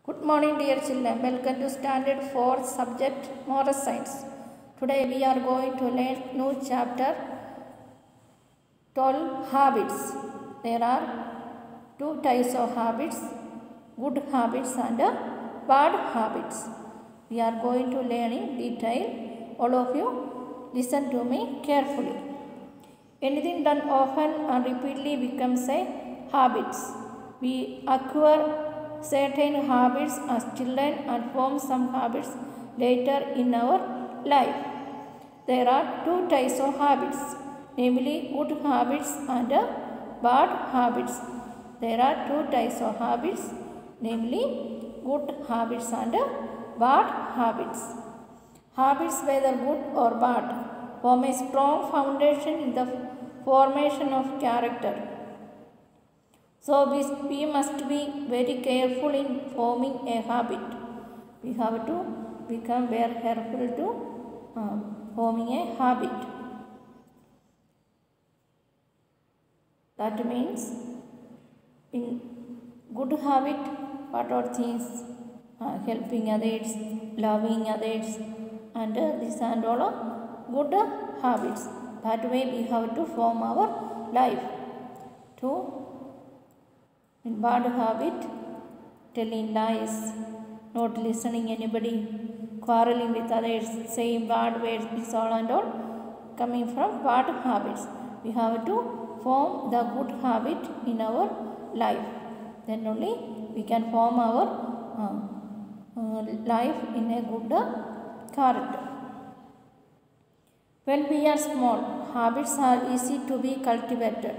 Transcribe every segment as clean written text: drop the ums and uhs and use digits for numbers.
Good morning, dear children. Welcome to Standard 4 subject Moral Science. Today we are going to learn new chapter 12 habits. There are two types of habits, good habits and bad habits. We are going to learn in detail. All of you listen to me carefully. Anything done often and repeatedly becomes a habit. We acquire certain habits as children and form some habits later in our life. There are two types of habits, namely good habits and bad habits. There are two types of habits, namely good habits and bad habits. Habits, whether good or bad, form a strong foundation in the formation of character. So we must be very careful in forming a habit. We have to become very careful to forming a habit. That means in good habit, what are things? Helping others, loving others, and this and all are good habits. That way we have to form our life. In bad habit, telling lies, not listening anybody, quarreling with others, saying bad words, this all and all coming from bad habits. We have to form the good habit in our life. Then only we can form our life in a good character. When we are small, habits are easy to be cultivated.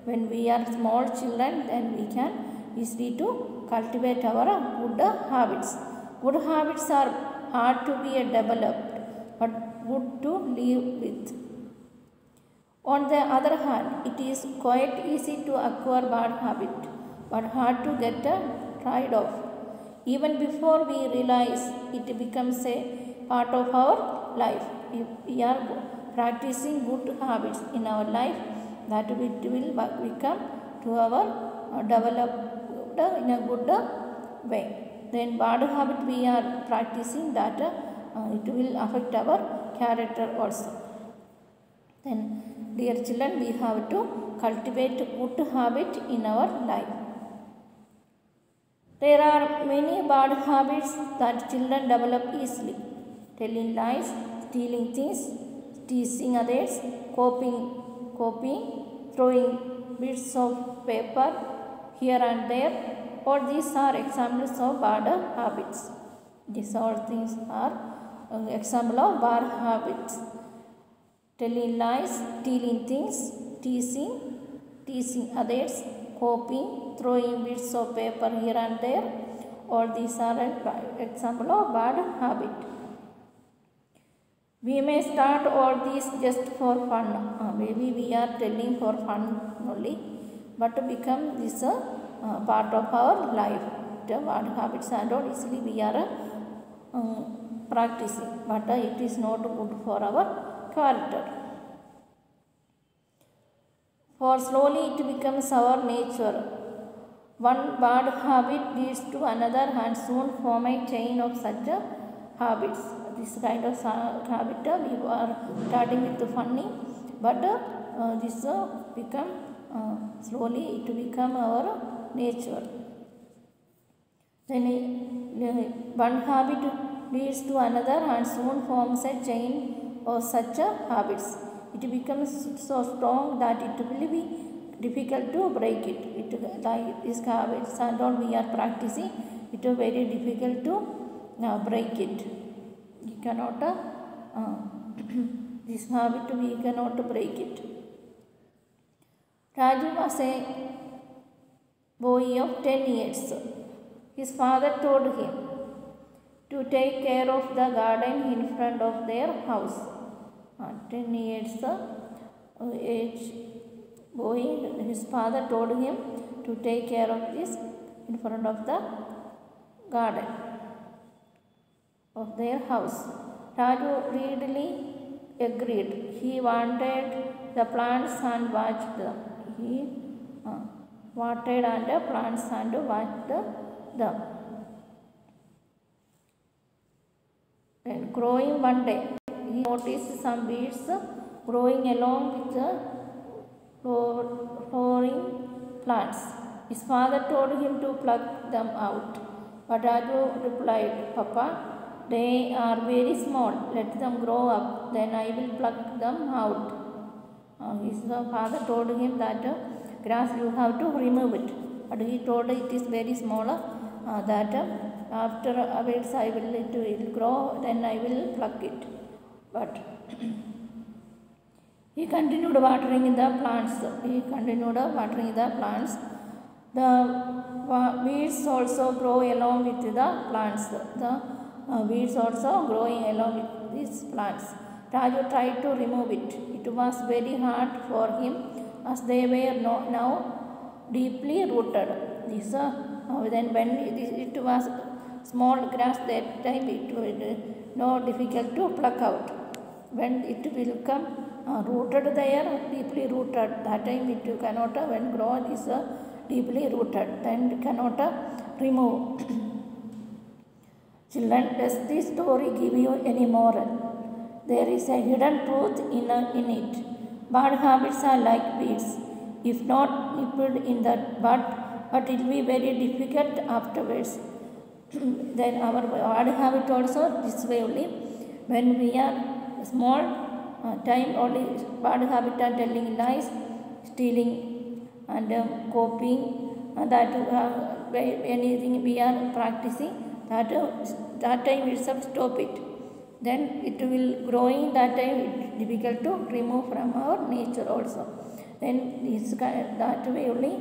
When we are small children, then we can easily to cultivate our good habits. Good habits are hard to be developed, but good to live with. On the other hand, it is quite easy to acquire bad habit, but hard to get rid of. Even before we realize, it becomes a part of our life. If we are practicing good habits in our life, that it will become to our developed in a good way. Then bad habit we are practicing, that it will affect our character also. Then dear children, we have to cultivate good habit in our life. There are many bad habits that children develop easily. Telling lies, stealing things, teasing others, copying, throwing bits of paper here and there. All these are examples of bad habits. These all things are example of bad habits. Telling lies, stealing things, teasing others, copying, throwing bits of paper here and there. All these are an example of bad habit. We may start all these just for fun. Maybe we are telling for fun only, but to become this part of our life. The bad habits and all easily we are practicing, but it is not good for our character. For slowly it becomes our nature. One bad habit leads to another and soon form a chain of such habits. This kind of habit we are starting with the funny, but this become slowly it become our nature. Then one habit leads to another and soon forms a chain of such habits. It becomes so strong that it will be difficult to break it. Like these habits and all we are practicing, it is very difficult to break it. You cannot this habit we cannot break it. Raju was a boy of 10 years. His father told him to take care of the garden in front of their house. 10 years age boy, his father told him to take care of this in front of the garden of their house. Raju readily agreed. He wanted the plants and watched them. He watered and plants and watched them. growing one day. He noticed some weeds growing along with the flowering plants. His father told him to pluck them out. But Raju replied, Papa, they are very small. Let them grow up, then I will pluck them out. His father told him that grass you have to remove it. But he told it is very small, that after a bit it will grow, then I will pluck it. But he continued watering the plants. The weeds also grow along with the plants. The weeds also growing along with these plants. Raju tried to remove it. It was very hard for him as they were now deeply rooted. Then when it was small grass, that time it was not difficult to pluck out. When it will come rooted there, deeply rooted, that time it cannot, when growth is deeply rooted, then cannot remove. Children, does this story give you any moral? There is a hidden truth in it. Bad habits are like weeds. If not nipped in the bud, but it will be very difficult afterwards. Then our bad habit also this way only. When we are small time only, bad habit are telling lies, stealing, and copying. That anything we are practicing, that time itself stop it. Then it will growing, that time it difficult to remove from our nature also. Then this that way only.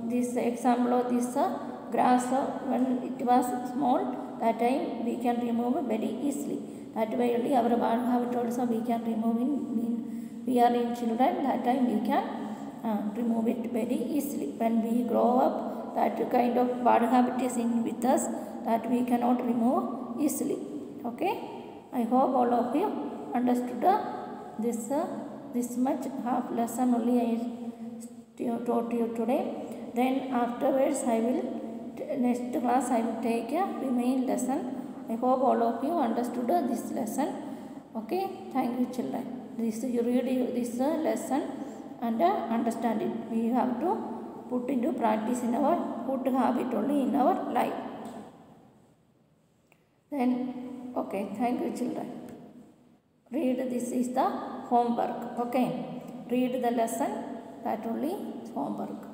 This example of this grass, when it was small, that time we can remove very easily. That way only our bad habit also we can remove in we are in children, that time we can remove it very easily. When we grow up, that kind of bad habit is in with us, that we cannot remove easily. Okay, I hope all of you understood this much half lesson only I taught you today. Then afterwards I will next class I will take a remaining lesson. I hope all of you understood this lesson. Okay, thank you children. You read this lesson and understand it. We have to put into practice in our good habit only in our life. Then okay, thank you children. Read, this is the homework. Okay, read the lesson, that only is homework.